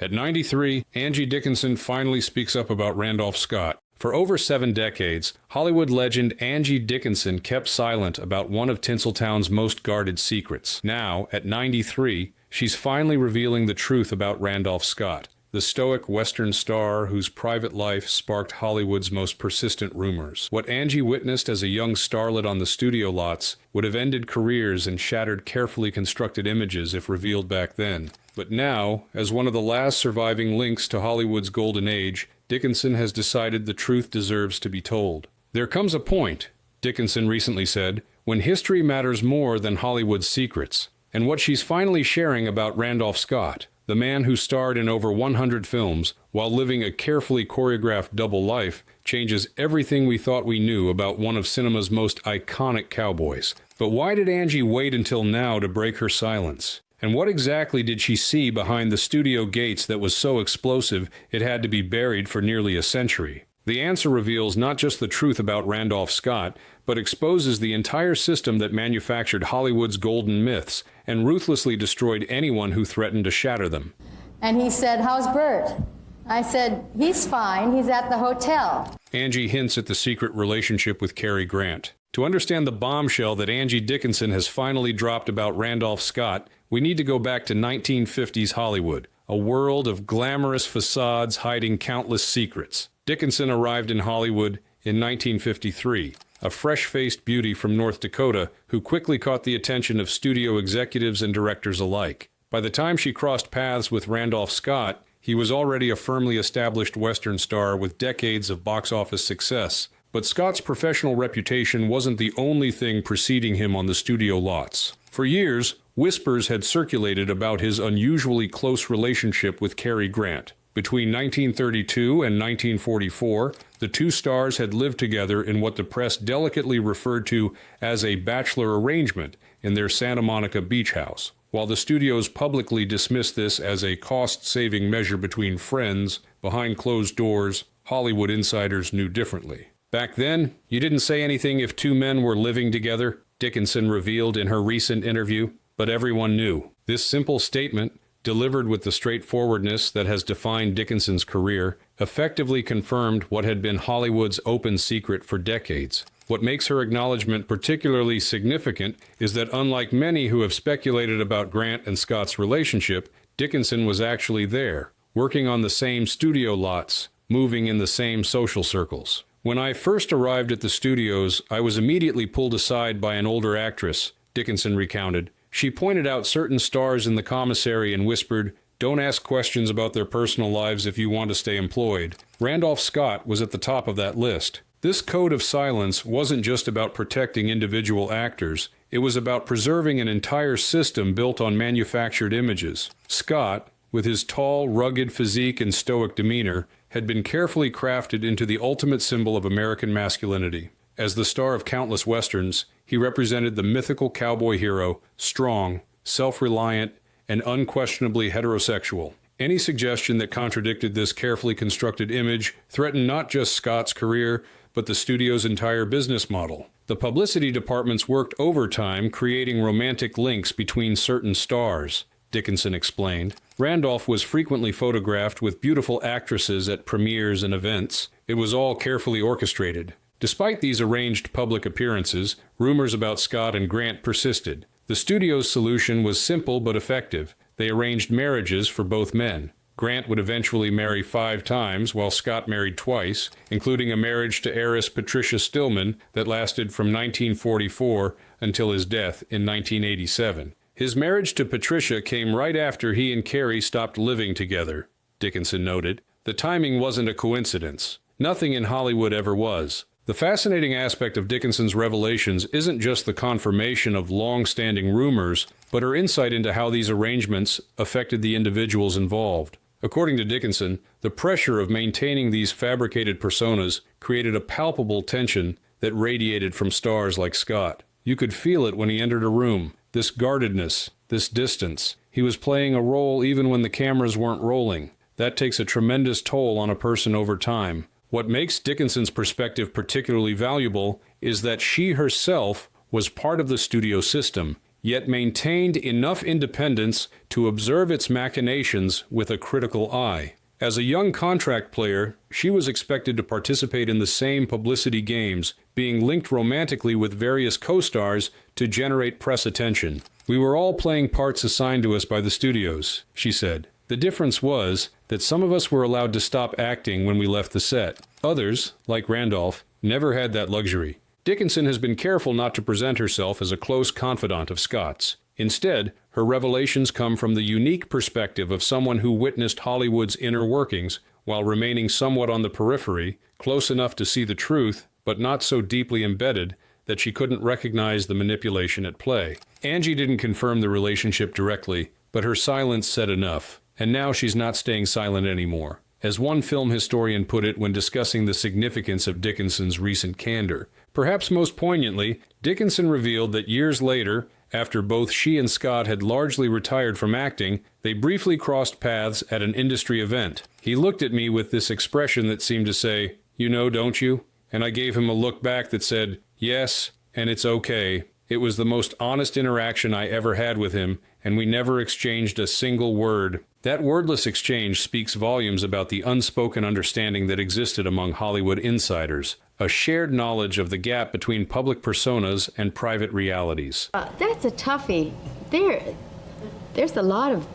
At 93, Angie Dickinson finally speaks up about Randolph Scott. For over 7 decades, Hollywood legend Angie Dickinson kept silent about one of Tinseltown's most guarded secrets. Now, at 93, she's finally revealing the truth about Randolph Scott, the stoic Western star whose private life sparked Hollywood's most persistent rumors. What Angie witnessed as a young starlet on the studio lots would have ended careers and shattered carefully constructed images if revealed back then. But now, as one of the last surviving links to Hollywood's golden age, Dickinson has decided the truth deserves to be told. There comes a point, Dickinson recently said, when history matters more than Hollywood's secrets. And what she's finally sharing about Randolph Scott, the man who starred in over 100 films while living a carefully choreographed double life, changes everything we thought we knew about one of cinema's most iconic cowboys. But why did Angie wait until now to break her silence? And what exactly did she see behind the studio gates that was so explosive it had to be buried for nearly a century? The answer reveals not just the truth about Randolph Scott, but exposes the entire system that manufactured Hollywood's golden myths and ruthlessly destroyed anyone who threatened to shatter them. And he said, "How's Bert?" I said, "He's fine. He's at the hotel." Angie hints at the secret relationship with Cary Grant. To understand the bombshell that Angie Dickinson has finally dropped about Randolph Scott, we need to go back to 1950s Hollywood, a world of glamorous facades hiding countless secrets. Dickinson arrived in Hollywood in 1953, a fresh-faced beauty from North Dakota who quickly caught the attention of studio executives and directors alike. By the time she crossed paths with Randolph Scott, he was already a firmly established Western star with decades of box office success. But Scott's professional reputation wasn't the only thing preceding him on the studio lots. For years, whispers had circulated about his unusually close relationship with Cary Grant. Between 1932 and 1944, the two stars had lived together in what the press delicately referred to as a bachelor arrangement in their Santa Monica beach house. While the studios publicly dismissed this as a cost-saving measure between friends, behind closed doors, Hollywood insiders knew differently. Back then, you didn't say anything if two men were living together, Dickinson revealed in her recent interview, but everyone knew. This simple statement, delivered with the straightforwardness that has defined Dickinson's career, effectively confirmed what had been Hollywood's open secret for decades. What makes her acknowledgement particularly significant is that unlike many who have speculated about Grant and Scott's relationship, Dickinson was actually there, working on the same studio lots, moving in the same social circles. When I first arrived at the studios, I was immediately pulled aside by an older actress, Dickinson recounted. She pointed out certain stars in the commissary and whispered, "Don't ask questions about their personal lives if you want to stay employed." Randolph Scott was at the top of that list. This code of silence wasn't just about protecting individual actors. It was about preserving an entire system built on manufactured images. Scott, with his tall, rugged physique and stoic demeanor, had been carefully crafted into the ultimate symbol of American masculinity. As the star of countless westerns, he represented the mythical cowboy hero, strong, self-reliant, and unquestionably heterosexual. Any suggestion that contradicted this carefully constructed image threatened not just Scott's career, but the studio's entire business model. The publicity departments worked overtime creating romantic links between certain stars, Dickinson explained. Randolph was frequently photographed with beautiful actresses at premieres and events. It was all carefully orchestrated. Despite these arranged public appearances, rumors about Scott and Grant persisted. The studio's solution was simple but effective. They arranged marriages for both men. Grant would eventually marry 5 times, while Scott married twice, including a marriage to heiress Patricia Stillman that lasted from 1944 until his death in 1987. His marriage to Patricia came right after he and Cary stopped living together, Dickinson noted. The timing wasn't a coincidence. Nothing in Hollywood ever was. The fascinating aspect of Dickinson's revelations isn't just the confirmation of long-standing rumors, but her insight into how these arrangements affected the individuals involved. According to Dickinson, the pressure of maintaining these fabricated personas created a palpable tension that radiated from stars like Scott. You could feel it when he entered a room. This guardedness, this distance. He was playing a role even when the cameras weren't rolling. That takes a tremendous toll on a person over time. What makes Dickinson's perspective particularly valuable is that she herself was part of the studio system, yet maintained enough independence to observe its machinations with a critical eye. As a young contract player, she was expected to participate in the same publicity games, being linked romantically with various co-stars to generate press attention. "We were all playing parts assigned to us by the studios," she said. "The difference was that some of us were allowed to stop acting when we left the set. Others, like Randolph, never had that luxury." Dickinson has been careful not to present herself as a close confidant of Scott's. Instead, her revelations come from the unique perspective of someone who witnessed Hollywood's inner workings while remaining somewhat on the periphery, close enough to see the truth, but not so deeply embedded that she couldn't recognize the manipulation at play. Angie didn't confirm the relationship directly, but her silence said enough, and now she's not staying silent anymore. As one film historian put it when discussing the significance of Dickinson's recent candor, perhaps most poignantly, Dickinson revealed that years later, after both she and Scott had largely retired from acting, they briefly crossed paths at an industry event. "He looked at me with this expression that seemed to say, 'You know, don't you?' And I gave him a look back that said, 'Yes, and it's okay.' It was the most honest interaction I ever had with him, and we never exchanged a single word." That wordless exchange speaks volumes about the unspoken understanding that existed among Hollywood insiders, a shared knowledge of the gap between public personas and private realities. That's a toughie. There's a lot of...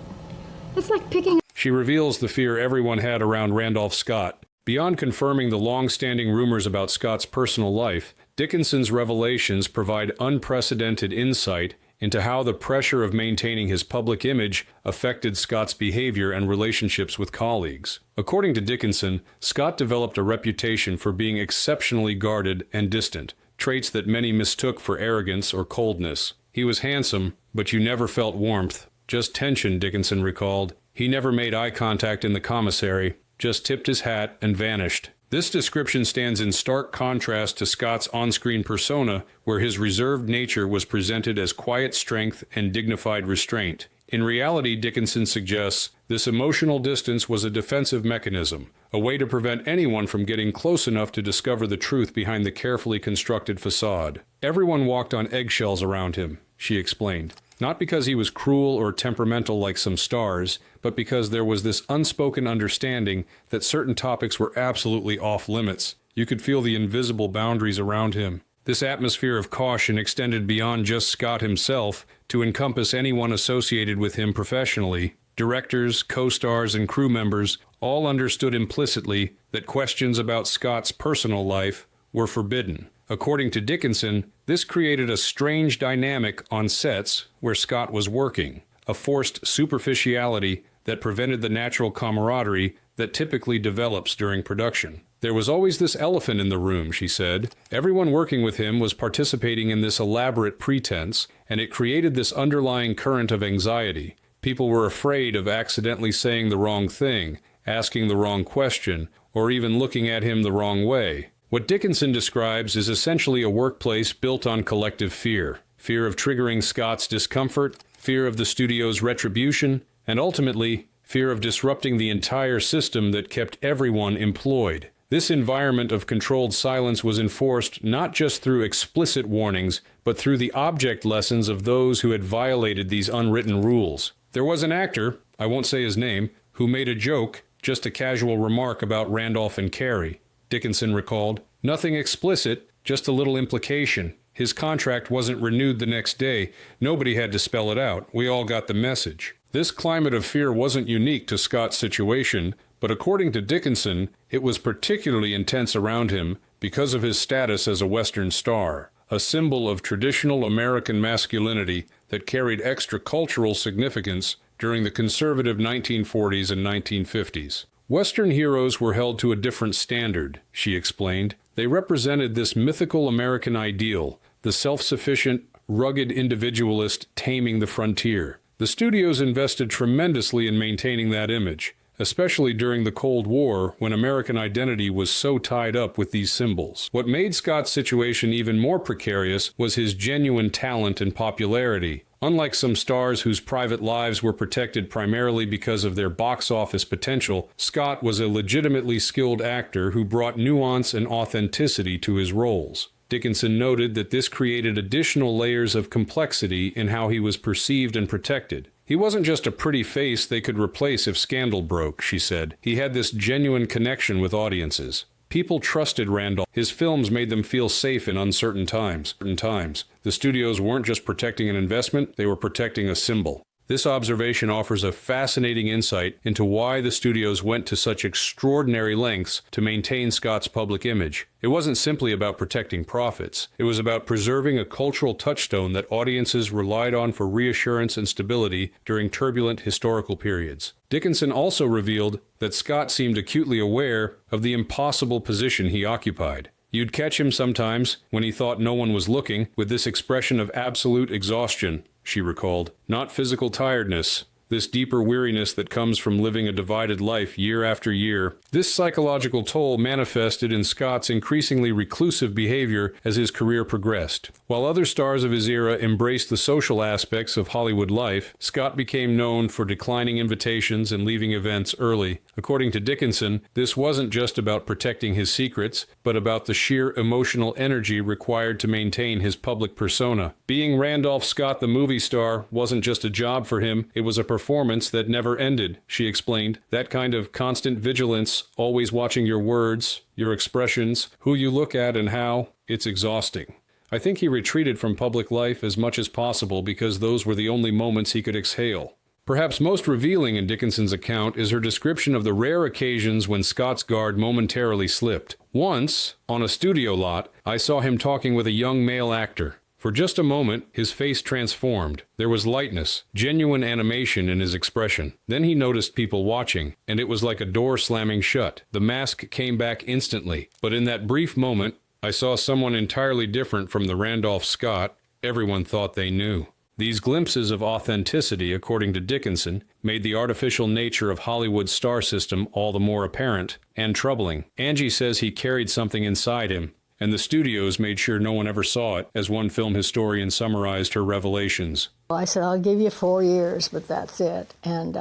It's like picking... She reveals the fear everyone had around Randolph Scott. Beyond confirming the long-standing rumors about Scott's personal life, Dickinson's revelations provide unprecedented insight into how the pressure of maintaining his public image affected Scott's behavior and relationships with colleagues. According to Dickinson, Scott developed a reputation for being exceptionally guarded and distant, traits that many mistook for arrogance or coldness. "He was handsome, but you never felt warmth. Just tension," Dickinson recalled. "He never made eye contact in the commissary, just tipped his hat and vanished." This description stands in stark contrast to Scott's on-screen persona, where his reserved nature was presented as quiet strength and dignified restraint. In reality, Dickinson suggests, this emotional distance was a defensive mechanism, a way to prevent anyone from getting close enough to discover the truth behind the carefully constructed facade. "Everyone walked on eggshells around him," she explained. "Not because he was cruel or temperamental like some stars, but because there was this unspoken understanding that certain topics were absolutely off-limits. You could feel the invisible boundaries around him. This atmosphere of caution extended beyond just Scott himself to encompass anyone associated with him professionally. Directors, co-stars, and crew members all understood implicitly that questions about Scott's personal life were forbidden." According to Dickinson, this created a strange dynamic on sets where Scott was working, a forced superficiality that prevented the natural camaraderie that typically develops during production. "There was always this elephant in the room," she said. "Everyone working with him was participating in this elaborate pretense, and it created this underlying current of anxiety. People were afraid of accidentally saying the wrong thing, asking the wrong question, or even looking at him the wrong way." What Dickinson describes is essentially a workplace built on collective fear. Fear of triggering Scott's discomfort, fear of the studio's retribution, and ultimately, fear of disrupting the entire system that kept everyone employed. This environment of controlled silence was enforced not just through explicit warnings, but through the object lessons of those who had violated these unwritten rules. "There was an actor, I won't say his name, who made a joke, just a casual remark about Randolph and Carey," Dickinson recalled. "Nothing explicit, just a little implication. His contract wasn't renewed the next day. Nobody had to spell it out. We all got the message." This climate of fear wasn't unique to Scott's situation, but according to Dickinson, it was particularly intense around him because of his status as a Western star, a symbol of traditional American masculinity that carried extra cultural significance during the conservative 1940s and 1950s. "Western heroes were held to a different standard," she explained. "They represented this mythical American ideal, the self-sufficient, rugged individualist taming the frontier. The studios invested tremendously in maintaining that image, especially during the Cold War when American identity was so tied up with these symbols. What made Scott's situation even more precarious was his genuine talent and popularity. Unlike some stars whose private lives were protected primarily because of their box office potential, Scott was a legitimately skilled actor who brought nuance and authenticity to his roles. Dickinson noted that this created additional layers of complexity in how he was perceived and protected. He wasn't just a pretty face they could replace if scandal broke, she said. He had this genuine connection with audiences. People trusted Randolph. His films made them feel safe in uncertain times. The studios weren't just protecting an investment, they were protecting a symbol. This observation offers a fascinating insight into why the studios went to such extraordinary lengths to maintain Scott's public image. It wasn't simply about protecting profits. It was about preserving a cultural touchstone that audiences relied on for reassurance and stability during turbulent historical periods. Dickinson also revealed that Scott seemed acutely aware of the impossible position he occupied. You'd catch him sometimes, when he thought no one was looking, with this expression of absolute exhaustion, she recalled. Not physical tiredness, this deeper weariness that comes from living a divided life year after year. This psychological toll manifested in Scott's increasingly reclusive behavior as his career progressed. While other stars of his era embraced the social aspects of Hollywood life, Scott became known for declining invitations and leaving events early. According to Dickinson, this wasn't just about protecting his secrets, but about the sheer emotional energy required to maintain his public persona. Being Randolph Scott the movie star wasn't just a job for him, it was a performance that never ended, she explained. That kind of constant vigilance, always watching your words, your expressions, who you look at and how, it's exhausting. I think he retreated from public life as much as possible because those were the only moments he could exhale. Perhaps most revealing in Dickinson's account is her description of the rare occasions when Scott's guard momentarily slipped. Once, on a studio lot, I saw him talking with a young male actor. For just a moment, his face transformed. There was lightness, genuine animation in his expression. Then he noticed people watching, and it was like a door slamming shut. The mask came back instantly, but in that brief moment, I saw someone entirely different from the Randolph Scott everyone thought they knew. These glimpses of authenticity, according to Dickinson, made the artificial nature of Hollywood's star system all the more apparent and troubling. Angie says he carried something inside him, and the studios made sure no one ever saw it, as one film historian summarized her revelations. I said, I'll give you 4 years, but that's it. And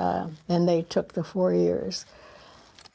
they took the 4 years.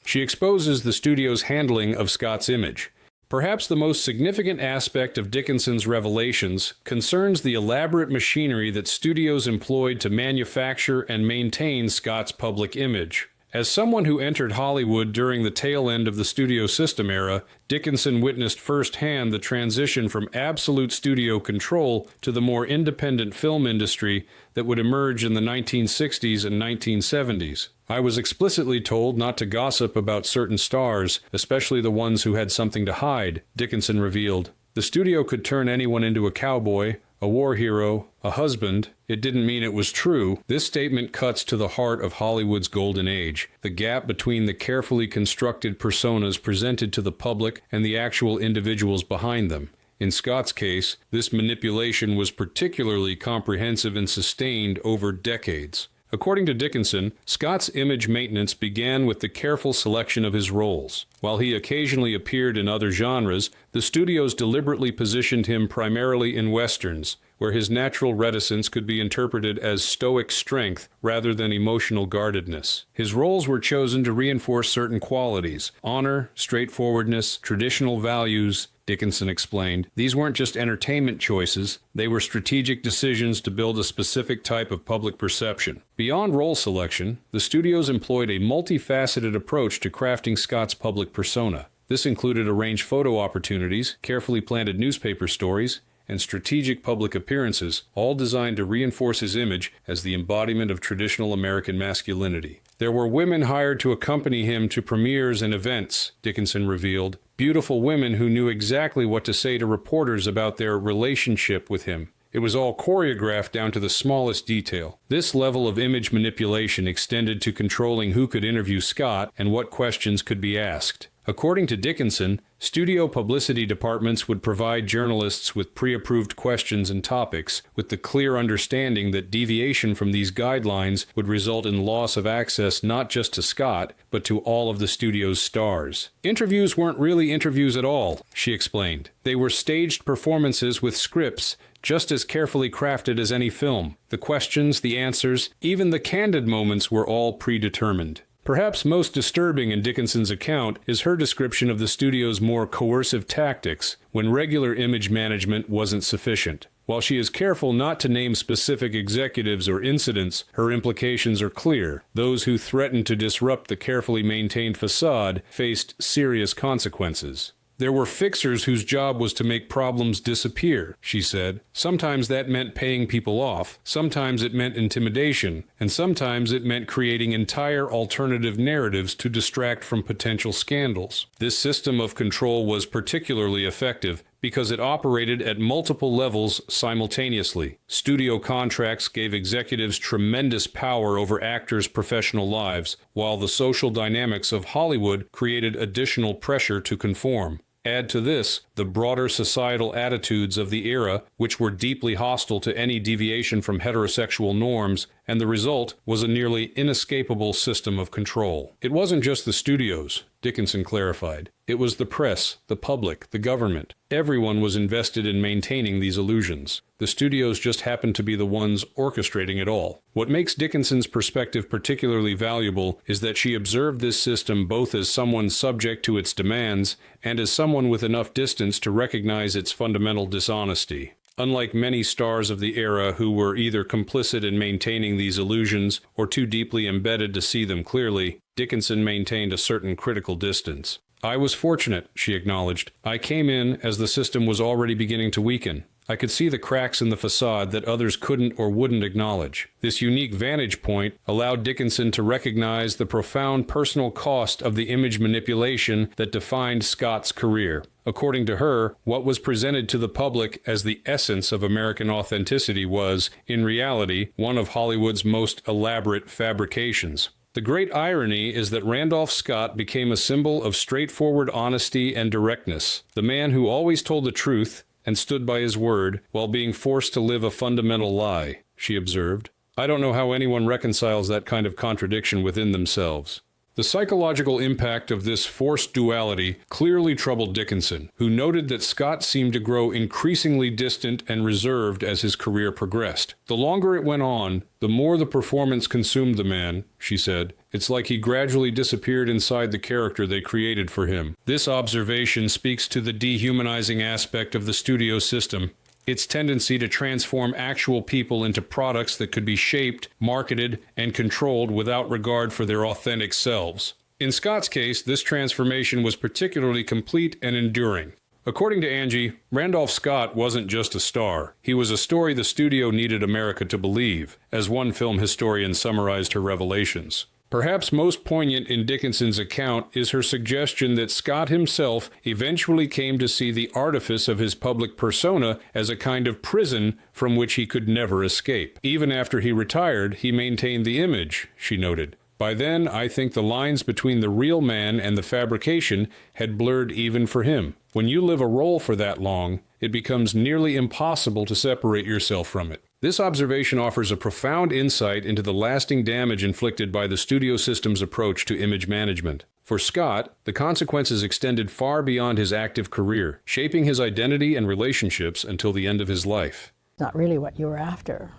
She exposes the studio's handling of Scott's image. Perhaps the most significant aspect of Dickinson's revelations concerns the elaborate machinery that studios employed to manufacture and maintain Scott's public image. As someone who entered Hollywood during the tail end of the studio system era, Dickinson witnessed firsthand the transition from absolute studio control to the more independent film industry that would emerge in the 1960s and 1970s. I was explicitly told not to gossip about certain stars, especially the ones who had something to hide, Dickinson revealed. The studio could turn anyone into a cowboy, a war hero, a husband. It didn't mean it was true. This statement cuts to the heart of Hollywood's golden age, the gap between the carefully constructed personas presented to the public and the actual individuals behind them. In Scott's case, this manipulation was particularly comprehensive and sustained over decades. According to Dickinson, Scott's image maintenance began with the careful selection of his roles. While he occasionally appeared in other genres, the studios deliberately positioned him primarily in westerns, where his natural reticence could be interpreted as stoic strength rather than emotional guardedness. His roles were chosen to reinforce certain qualities: honor, straightforwardness, traditional values, Dickinson explained. These weren't just entertainment choices, they were strategic decisions to build a specific type of public perception. Beyond role selection, the studios employed a multifaceted approach to crafting Scott's public persona. This included arranged photo opportunities, carefully planted newspaper stories, and strategic public appearances, all designed to reinforce his image as the embodiment of traditional American masculinity. There were women hired to accompany him to premieres and events, Dickinson revealed. Beautiful women who knew exactly what to say to reporters about their relationship with him. It was all choreographed down to the smallest detail. This level of image manipulation extended to controlling who could interview Scott and what questions could be asked. According to Dickinson, studio publicity departments would provide journalists with pre-approved questions and topics, with the clear understanding that deviation from these guidelines would result in loss of access not just to Scott, but to all of the studio's stars. Interviews weren't really interviews at all, she explained. They were staged performances with scripts, just as carefully crafted as any film. The questions, the answers, even the candid moments were all predetermined. Perhaps most disturbing in Dickinson's account is her description of the studio's more coercive tactics when regular image management wasn't sufficient. While she is careful not to name specific executives or incidents, her implications are clear. Those who threatened to disrupt the carefully maintained facade faced serious consequences. There were fixers whose job was to make problems disappear, she said. Sometimes that meant paying people off, sometimes it meant intimidation, and sometimes it meant creating entire alternative narratives to distract from potential scandals. This system of control was particularly effective because it operated at multiple levels simultaneously. Studio contracts gave executives tremendous power over actors' professional lives, while the social dynamics of Hollywood created additional pressure to conform. Add to this the broader societal attitudes of the era, which were deeply hostile to any deviation from heterosexual norms, and the result was a nearly inescapable system of control. It wasn't just the studios, Dickinson clarified. It was the press, the public, the government. Everyone was invested in maintaining these illusions. The studios just happened to be the ones orchestrating it all. What makes Dickinson's perspective particularly valuable is that she observed this system both as someone subject to its demands and as someone with enough distance to recognize its fundamental dishonesty. Unlike many stars of the era who were either complicit in maintaining these illusions or too deeply embedded to see them clearly, Dickinson maintained a certain critical distance. I was fortunate, she acknowledged. I came in as the system was already beginning to weaken. I could see the cracks in the facade that others couldn't or wouldn't acknowledge. This unique vantage point allowed Dickinson to recognize the profound personal cost of the image manipulation that defined Scott's career. According to her, what was presented to the public as the essence of American authenticity was, in reality, one of Hollywood's most elaborate fabrications. The great irony is that Randolph Scott became a symbol of straightforward honesty and directness, the man who always told the truth and stood by his word while being forced to live a fundamental lie, she observed. I don't know how anyone reconciles that kind of contradiction within themselves. The psychological impact of this forced duality clearly troubled Dickinson, who noted that Scott seemed to grow increasingly distant and reserved as his career progressed. The longer it went on, the more the performance consumed the man, she said. It's like he gradually disappeared inside the character they created for him. This observation speaks to the dehumanizing aspect of the studio system, its tendency to transform actual people into products that could be shaped, marketed, and controlled without regard for their authentic selves. In Scott's case, this transformation was particularly complete and enduring. According to Angie, Randolph Scott wasn't just a star. He was a story the studio needed America to believe, as one film historian summarized her revelations. Perhaps most poignant in Dickinson's account is her suggestion that Scott himself eventually came to see the artifice of his public persona as a kind of prison from which he could never escape. Even after he retired, he maintained the image, she noted. By then, I think the lines between the real man and the fabrication had blurred even for him. When you live a role for that long, it becomes nearly impossible to separate yourself from it. This observation offers a profound insight into the lasting damage inflicted by the studio system's approach to image management. For Scott, the consequences extended far beyond his active career, shaping his identity and relationships until the end of his life. Not really what you were after.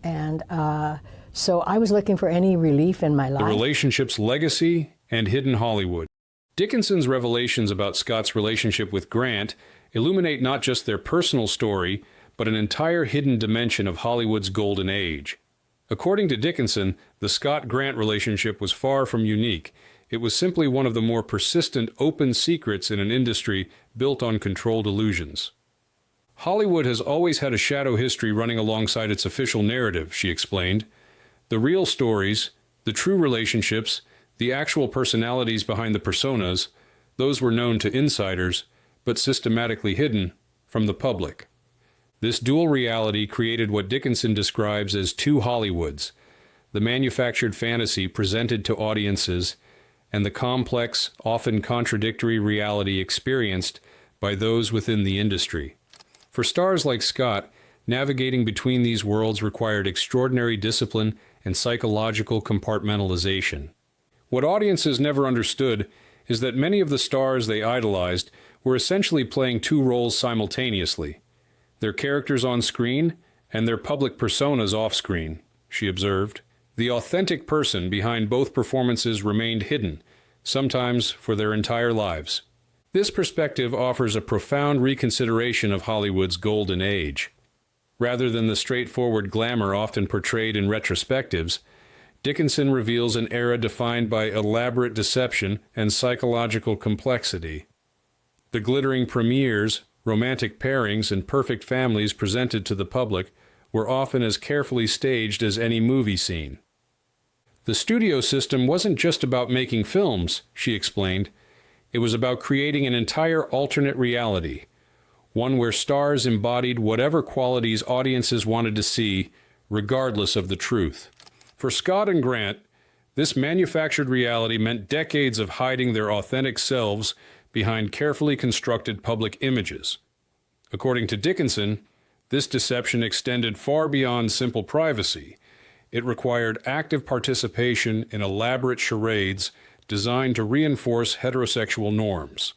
And so I was looking for any relief in my life. The relationship's legacy and hidden Hollywood. Dickinson's revelations about Scott's relationship with Grant illuminate not just their personal story, but an entire hidden dimension of Hollywood's golden age. According to Dickinson, the Scott-Grant relationship was far from unique. It was simply one of the more persistent open secrets in an industry built on controlled illusions. Hollywood has always had a shadow history running alongside its official narrative, she explained. The real stories, the true relationships, the actual personalities behind the personas, those were known to insiders, but systematically hidden from the public. This dual reality created what Dickinson describes as two Hollywoods, the manufactured fantasy presented to audiences and the complex, often contradictory reality experienced by those within the industry. For stars like Scott, navigating between these worlds required extraordinary discipline and psychological compartmentalization. What audiences never understood is that many of the stars they idolized were essentially playing two roles simultaneously, their characters on screen and their public personas off screen, she observed. The authentic person behind both performances remained hidden, sometimes for their entire lives. This perspective offers a profound reconsideration of Hollywood's golden age. Rather than the straightforward glamour often portrayed in retrospectives, Dickinson reveals an era defined by elaborate deception and psychological complexity. The glittering premieres, romantic pairings, and perfect families presented to the public were often as carefully staged as any movie scene. The studio system wasn't just about making films, she explained. It was about creating an entire alternate reality, one where stars embodied whatever qualities audiences wanted to see, regardless of the truth. For Scott and Grant, this manufactured reality meant decades of hiding their authentic selves behind carefully constructed public images. According to Dickinson, this deception extended far beyond simple privacy. It required active participation in elaborate charades designed to reinforce heterosexual norms.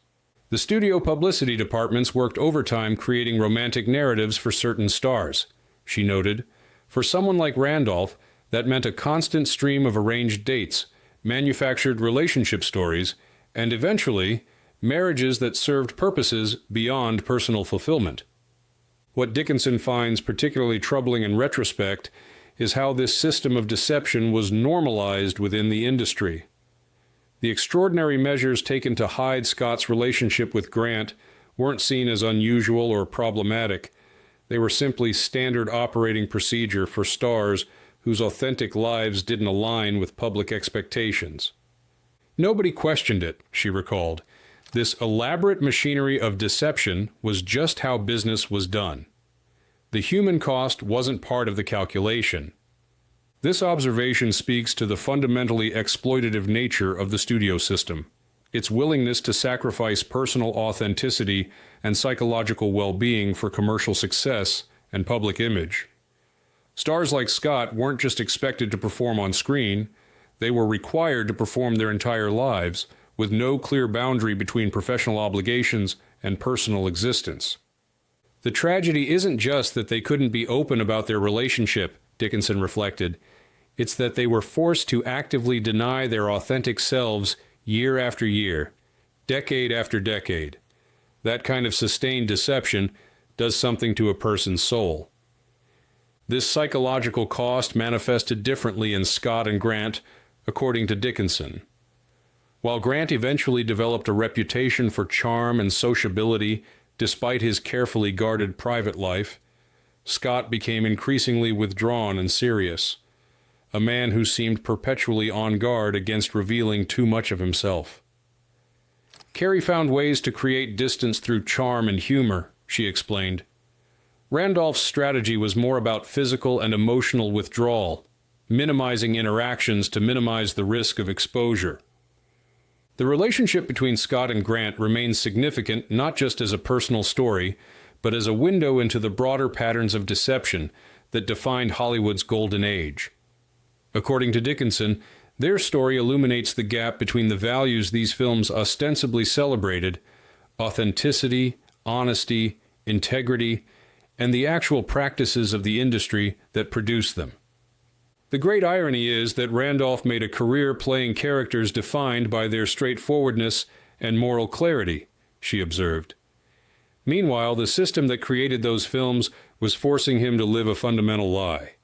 The studio publicity departments worked overtime creating romantic narratives for certain stars. She noted, for someone like Randolph, that meant a constant stream of arranged dates, manufactured relationship stories, and eventually, marriages that served purposes beyond personal fulfillment. What Dickinson finds particularly troubling in retrospect is how this system of deception was normalized within the industry. The extraordinary measures taken to hide Scott's relationship with Grant weren't seen as unusual or problematic. They were simply standard operating procedure for stars whose authentic lives didn't align with public expectations. Nobody questioned it, she recalled. This elaborate machinery of deception was just how business was done. The human cost wasn't part of the calculation. This observation speaks to the fundamentally exploitative nature of the studio system, its willingness to sacrifice personal authenticity and psychological well-being for commercial success and public image. Stars like Scott weren't just expected to perform on screen, they were required to perform their entire lives, with no clear boundary between professional obligations and personal existence. The tragedy isn't just that they couldn't be open about their relationship, Dickinson reflected. It's that they were forced to actively deny their authentic selves year after year, decade after decade. That kind of sustained deception does something to a person's soul. This psychological cost manifested differently in Scott and Grant, according to Dickinson. While Grant eventually developed a reputation for charm and sociability despite his carefully guarded private life, Scott became increasingly withdrawn and serious, a man who seemed perpetually on guard against revealing too much of himself. Carey found ways to create distance through charm and humor, she explained. Randolph's strategy was more about physical and emotional withdrawal, minimizing interactions to minimize the risk of exposure. The relationship between Scott and Grant remains significant not just as a personal story, but as a window into the broader patterns of deception that defined Hollywood's golden age. According to Dickinson, their story illuminates the gap between the values these films ostensibly celebrated, authenticity, honesty, integrity, and the actual practices of the industry that produced them. The great irony is that Randolph made a career playing characters defined by their straightforwardness and moral clarity, she observed. Meanwhile, the system that created those films was forcing him to live a fundamental lie.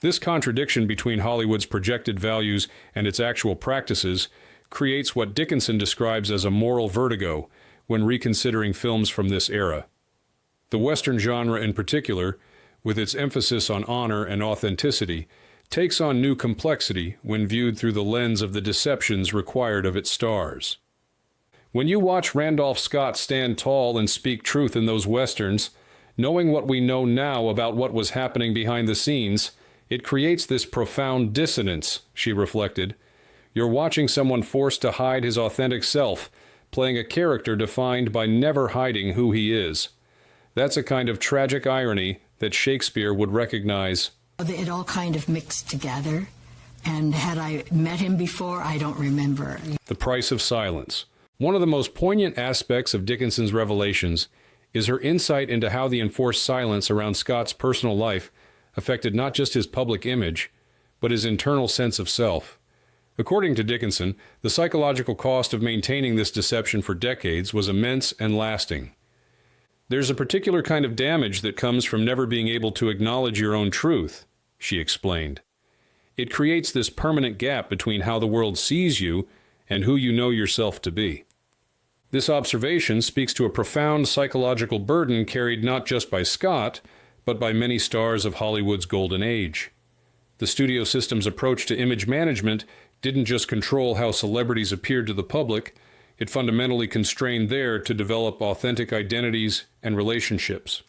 This contradiction between Hollywood's projected values and its actual practices creates what Dickinson describes as a moral vertigo when reconsidering films from this era. The Western genre in particular, with its emphasis on honor and authenticity, takes on new complexity when viewed through the lens of the deceptions required of its stars. When you watch Randolph Scott stand tall and speak truth in those Westerns, knowing what we know now about what was happening behind the scenes, it creates this profound dissonance, she reflected. You're watching someone forced to hide his authentic self, playing a character defined by never hiding who he is. That's a kind of tragic irony that Shakespeare would recognize. It all kind of mixed together, and had I met him before, I don't remember. The Price of Silence. One of the most poignant aspects of Dickinson's revelations is her insight into how the enforced silence around Scott's personal life affected not just his public image, but but his internal sense of self. According to Dickinson, the psychological cost of maintaining this deception for decades was immense and lasting. There's a particular kind of damage that comes from never being able to acknowledge your own truth, she explained. It creates this permanent gap between how the world sees you and who you know yourself to be. This observation speaks to a profound psychological burden carried not just by Scott, but by many stars of Hollywood's golden age. The studio system's approach to image management didn't just control how celebrities appeared to the public, it fundamentally constrained theirs to develop authentic identities and relationships.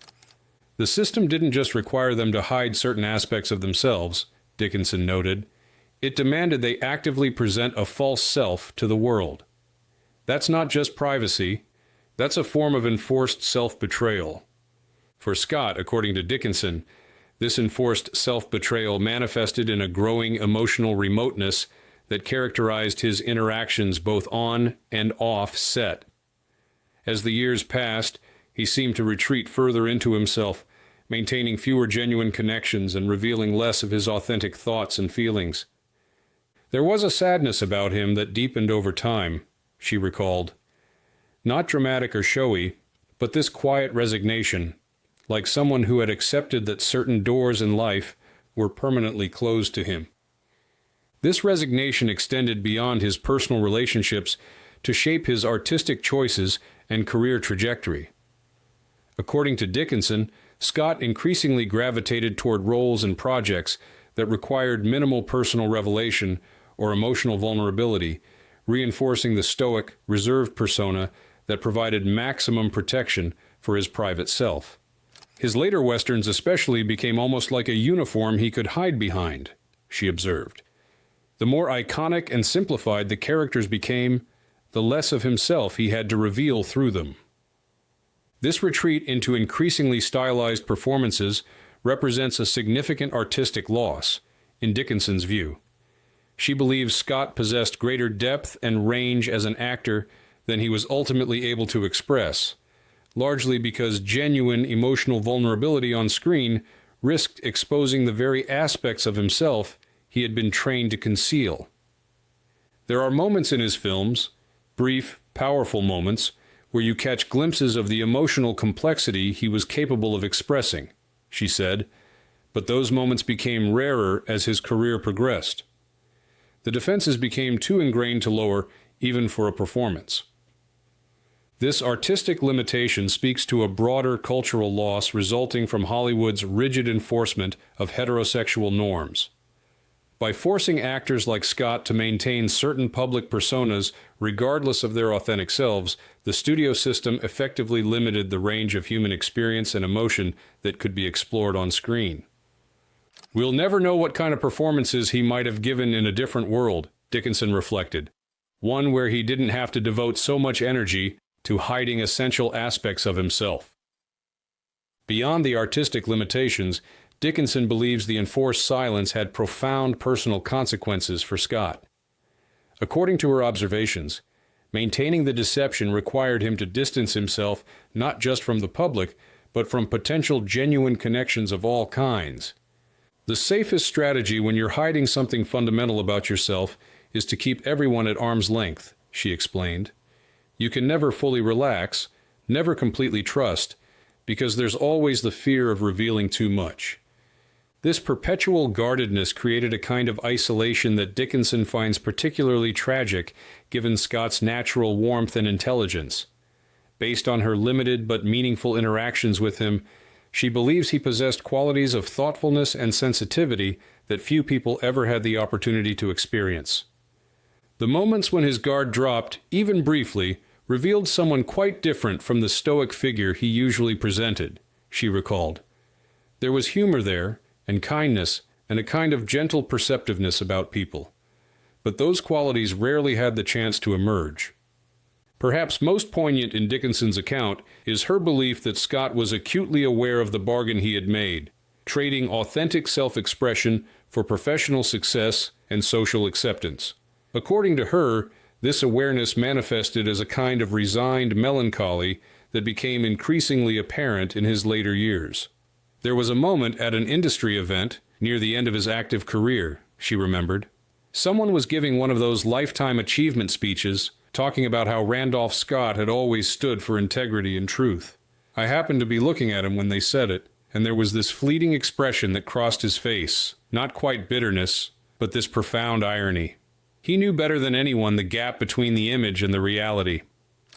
The system didn't just require them to hide certain aspects of themselves, Dickinson noted. It demanded they actively present a false self to the world. That's not just privacy, that's a form of enforced self-betrayal. For Scott, according to Dickinson, this enforced self-betrayal manifested in a growing emotional remoteness that characterized his interactions both on and off set. As the years passed, he seemed to retreat further into himself, maintaining fewer genuine connections and revealing less of his authentic thoughts and feelings. There was a sadness about him that deepened over time, she recalled. Not dramatic or showy, but this quiet resignation, like someone who had accepted that certain doors in life were permanently closed to him. This resignation extended beyond his personal relationships to shape his artistic choices and career trajectory. According to Dickinson, Scott increasingly gravitated toward roles and projects that required minimal personal revelation or emotional vulnerability, reinforcing the stoic, reserved persona that provided maximum protection for his private self. His later westerns especially became almost like a uniform he could hide behind, she observed. The more iconic and simplified the characters became, the less of himself he had to reveal through them. This retreat into increasingly stylized performances represents a significant artistic loss, in Dickinson's view. She believes Scott possessed greater depth and range as an actor than he was ultimately able to express, largely because genuine emotional vulnerability on screen risked exposing the very aspects of himself he had been trained to conceal. There are moments in his films, brief, powerful moments, where you catch glimpses of the emotional complexity he was capable of expressing, she said, but those moments became rarer as his career progressed. The defenses became too ingrained to lower even for a performance. This artistic limitation speaks to a broader cultural loss resulting from Hollywood's rigid enforcement of heterosexual norms. By forcing actors like Scott to maintain certain public personas regardless of their authentic selves, the studio system effectively limited the range of human experience and emotion that could be explored on screen. We'll never know what kind of performances he might have given in a different world, Dickinson reflected, one where he didn't have to devote so much energy to hiding essential aspects of himself. Beyond the artistic limitations, Dickinson believes the enforced silence had profound personal consequences for Scott. According to her observations, maintaining the deception required him to distance himself not just from the public, but from potential genuine connections of all kinds. The safest strategy when you're hiding something fundamental about yourself is to keep everyone at arm's length, she explained. You can never fully relax, never completely trust, because there's always the fear of revealing too much. This perpetual guardedness created a kind of isolation that Dickinson finds particularly tragic given Scott's natural warmth and intelligence. Based on her limited but meaningful interactions with him, she believes he possessed qualities of thoughtfulness and sensitivity that few people ever had the opportunity to experience. The moments when his guard dropped, even briefly, revealed someone quite different from the stoic figure he usually presented, she recalled. There was humor there, and kindness, and a kind of gentle perceptiveness about people. But those qualities rarely had the chance to emerge. Perhaps most poignant in Dickinson's account is her belief that Scott was acutely aware of the bargain he had made, trading authentic self-expression for professional success and social acceptance. According to her, this awareness manifested as a kind of resigned melancholy that became increasingly apparent in his later years. There was a moment at an industry event near the end of his active career, she remembered. Someone was giving one of those lifetime achievement speeches, talking about how Randolph Scott had always stood for integrity and truth. I happened to be looking at him when they said it, and there was this fleeting expression that crossed his face, not quite bitterness, but this profound irony. He knew better than anyone the gap between the image and the reality.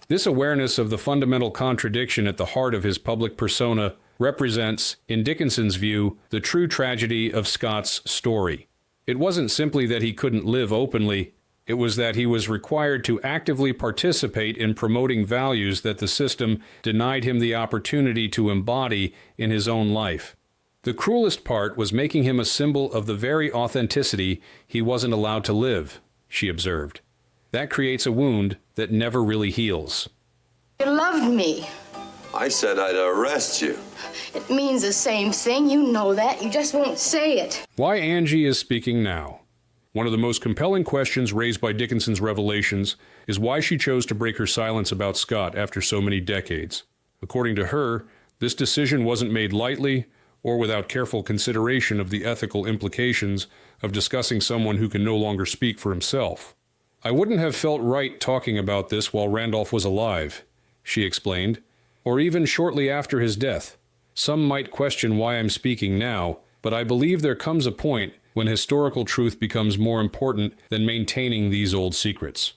This awareness of the fundamental contradiction at the heart of his public persona represents, in Dickinson's view, the true tragedy of Scott's story. It wasn't simply that he couldn't live openly, it was that he was required to actively participate in promoting values that the system denied him the opportunity to embody in his own life. The cruelest part was making him a symbol of the very authenticity he wasn't allowed to live, she observed. That creates a wound that never really heals. You loved me. I said I'd arrest you. It means the same thing. You know that. You just won't say it. Why Angie is speaking now. One of the most compelling questions raised by Dickinson's revelations is why she chose to break her silence about Scott after so many decades. According to her, this decision wasn't made lightly or without careful consideration of the ethical implications of discussing someone who can no longer speak for himself. I wouldn't have felt right talking about this while Randolph was alive, she explained, or even shortly after his death. Some might question why I'm speaking now, but I believe there comes a point when historical truth becomes more important than maintaining these old secrets.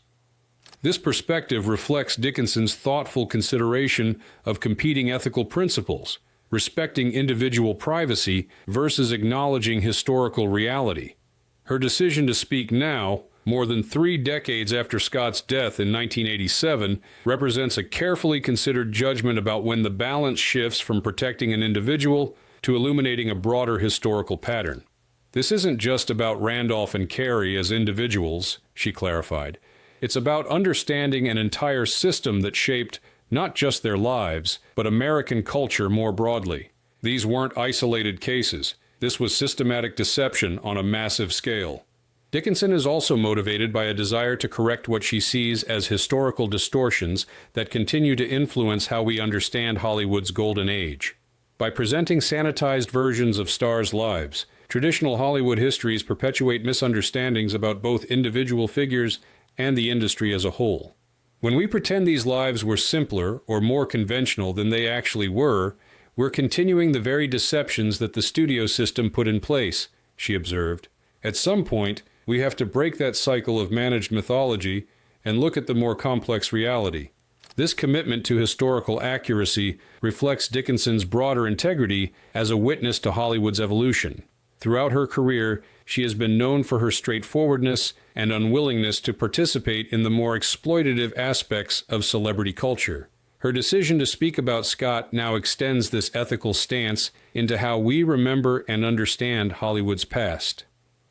This perspective reflects Dickinson's thoughtful consideration of competing ethical principles, respecting individual privacy versus acknowledging historical reality. Her decision to speak now, more than 3 decades after Scott's death in 1987, represents a carefully considered judgment about when the balance shifts from protecting an individual to illuminating a broader historical pattern. This isn't just about Randolph and Carrie as individuals, she clarified. It's about understanding an entire system that shaped not just their lives, but American culture more broadly. These weren't isolated cases. This was systematic deception on a massive scale. Dickinson is also motivated by a desire to correct what she sees as historical distortions that continue to influence how we understand Hollywood's golden age. By presenting sanitized versions of stars' lives, traditional Hollywood histories perpetuate misunderstandings about both individual figures and the industry as a whole. When we pretend these lives were simpler or more conventional than they actually were, we're continuing the very deceptions that the studio system put in place, she observed. At some point, we have to break that cycle of managed mythology and look at the more complex reality. This commitment to historical accuracy reflects Dickinson's broader integrity as a witness to Hollywood's evolution. Throughout her career, she has been known for her straightforwardness and unwillingness to participate in the more exploitative aspects of celebrity culture. Her decision to speak about Scott now extends this ethical stance into how we remember and understand Hollywood's past.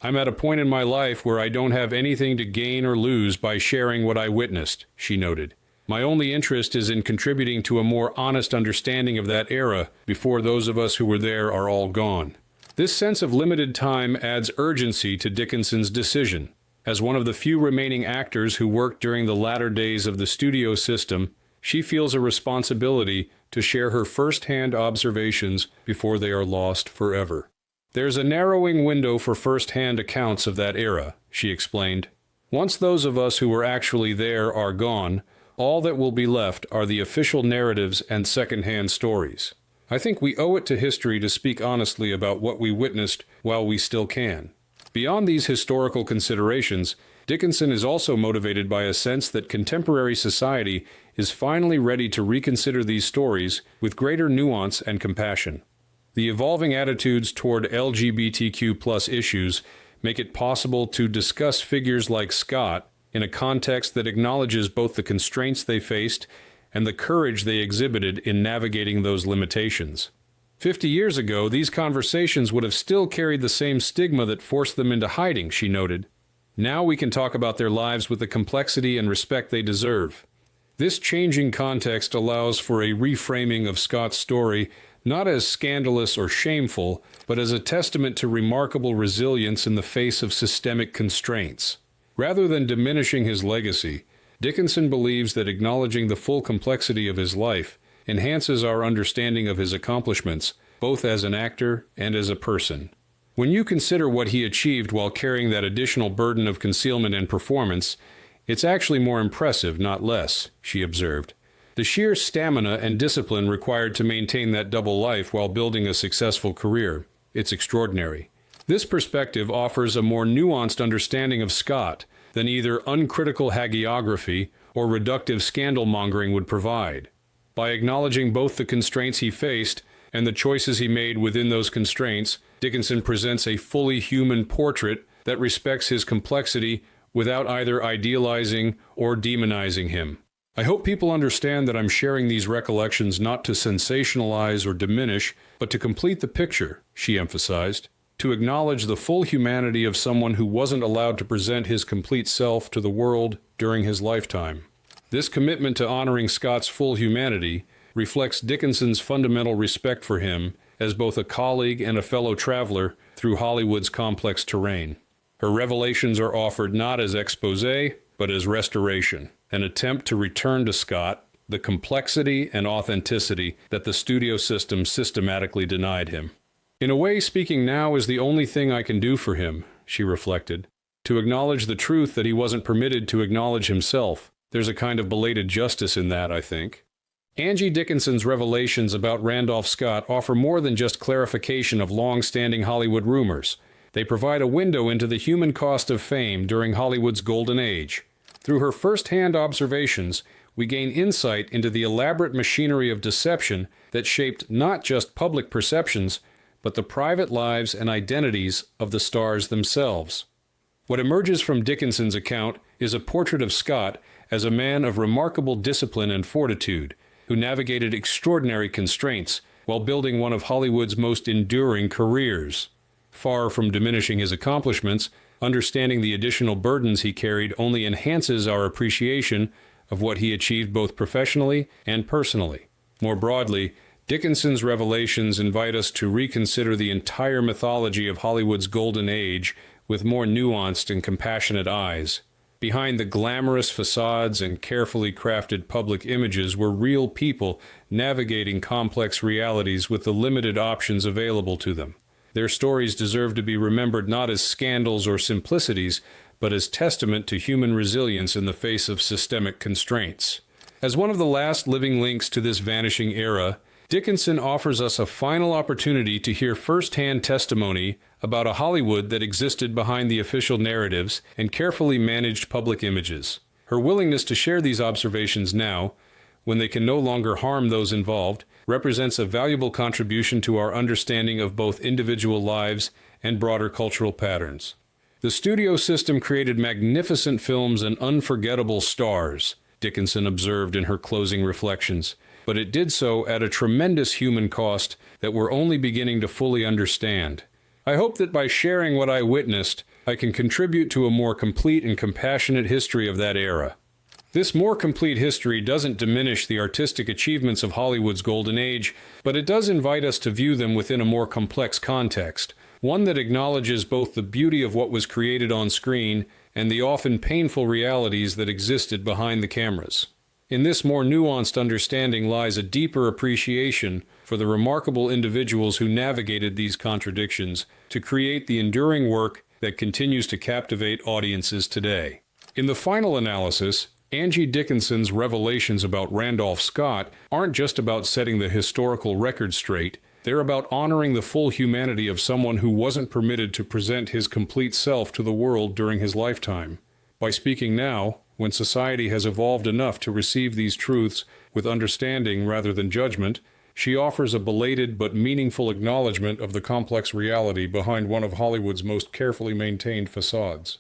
I'm at a point in my life where I don't have anything to gain or lose by sharing what I witnessed, she noted. My only interest is in contributing to a more honest understanding of that era before those of us who were there are all gone. This sense of limited time adds urgency to Dickinson's decision. As one of the few remaining actors who worked during the latter days of the studio system, she feels a responsibility to share her first-hand observations before they are lost forever. There's a narrowing window for first-hand accounts of that era, she explained. Once those of us who were actually there are gone, all that will be left are the official narratives and second-hand stories. I think we owe it to history to speak honestly about what we witnessed while we still can. Beyond these historical considerations, Dickinson is also motivated by a sense that contemporary society is finally ready to reconsider these stories with greater nuance and compassion. The evolving attitudes toward LGBTQ+ issues make it possible to discuss figures like Scott in a context that acknowledges both the constraints they faced and the courage they exhibited in navigating those limitations. 50 years ago, these conversations would have still carried the same stigma that forced them into hiding, she noted. Now we can talk about their lives with the complexity and respect they deserve. This changing context allows for a reframing of Scott's story, not as scandalous or shameful, but as a testament to remarkable resilience in the face of systemic constraints. Rather than diminishing his legacy, Dickinson believes that acknowledging the full complexity of his life enhances our understanding of his accomplishments, both as an actor and as a person. When you consider what he achieved while carrying that additional burden of concealment and performance, it's actually more impressive, not less, she observed. The sheer stamina and discipline required to maintain that double life while building a successful career, it's extraordinary. This perspective offers a more nuanced understanding of Scott than either uncritical hagiography or reductive scandal-mongering would provide. By acknowledging both the constraints he faced and the choices he made within those constraints, Dickinson presents a fully human portrait that respects his complexity without either idealizing or demonizing him. I hope people understand that I'm sharing these recollections not to sensationalize or diminish, but to complete the picture, she emphasized, to acknowledge the full humanity of someone who wasn't allowed to present his complete self to the world during his lifetime. This commitment to honoring Scott's full humanity reflects Dickinson's fundamental respect for him as both a colleague and a fellow traveler through Hollywood's complex terrain. Her revelations are offered not as exposé, but as restoration, an attempt to return to Scott the complexity and authenticity that the studio system systematically denied him. In a way, speaking now is the only thing I can do for him, she reflected, to acknowledge the truth that he wasn't permitted to acknowledge himself. There's a kind of belated justice in that, I think. Angie Dickinson's revelations about Randolph Scott offer more than just clarification of long-standing Hollywood rumors. They provide a window into the human cost of fame during Hollywood's golden age. Through her first-hand observations, we gain insight into the elaborate machinery of deception that shaped not just public perceptions, but the private lives and identities of the stars themselves. What emerges from Dickinson's account is a portrait of Scott as a man of remarkable discipline and fortitude, who navigated extraordinary constraints while building one of Hollywood's most enduring careers. Far from diminishing his accomplishments, understanding the additional burdens he carried only enhances our appreciation of what he achieved both professionally and personally. More broadly, Dickinson's revelations invite us to reconsider the entire mythology of Hollywood's golden age with more nuanced and compassionate eyes. Behind the glamorous facades and carefully crafted public images were real people navigating complex realities with the limited options available to them. Their stories deserve to be remembered not as scandals or simplicities, but as testament to human resilience in the face of systemic constraints. As one of the last living links to this vanishing era, Dickinson offers us a final opportunity to hear first-hand testimony about a Hollywood that existed behind the official narratives and carefully managed public images. Her willingness to share these observations now, when they can no longer harm those involved, represents a valuable contribution to our understanding of both individual lives and broader cultural patterns. The studio system created magnificent films and unforgettable stars, Dickinson observed in her closing reflections, but it did so at a tremendous human cost that we're only beginning to fully understand. I hope that by sharing what I witnessed, I can contribute to a more complete and compassionate history of that era. This more complete history doesn't diminish the artistic achievements of Hollywood's golden age, but it does invite us to view them within a more complex context, one that acknowledges both the beauty of what was created on screen and the often painful realities that existed behind the cameras. In this more nuanced understanding lies a deeper appreciation for the remarkable individuals who navigated these contradictions to create the enduring work that continues to captivate audiences today. In the final analysis, Angie Dickinson's revelations about Randolph Scott aren't just about setting the historical record straight, they're about honoring the full humanity of someone who wasn't permitted to present his complete self to the world during his lifetime. By speaking now, when society has evolved enough to receive these truths with understanding rather than judgment, she offers a belated but meaningful acknowledgement of the complex reality behind one of Hollywood's most carefully maintained facades.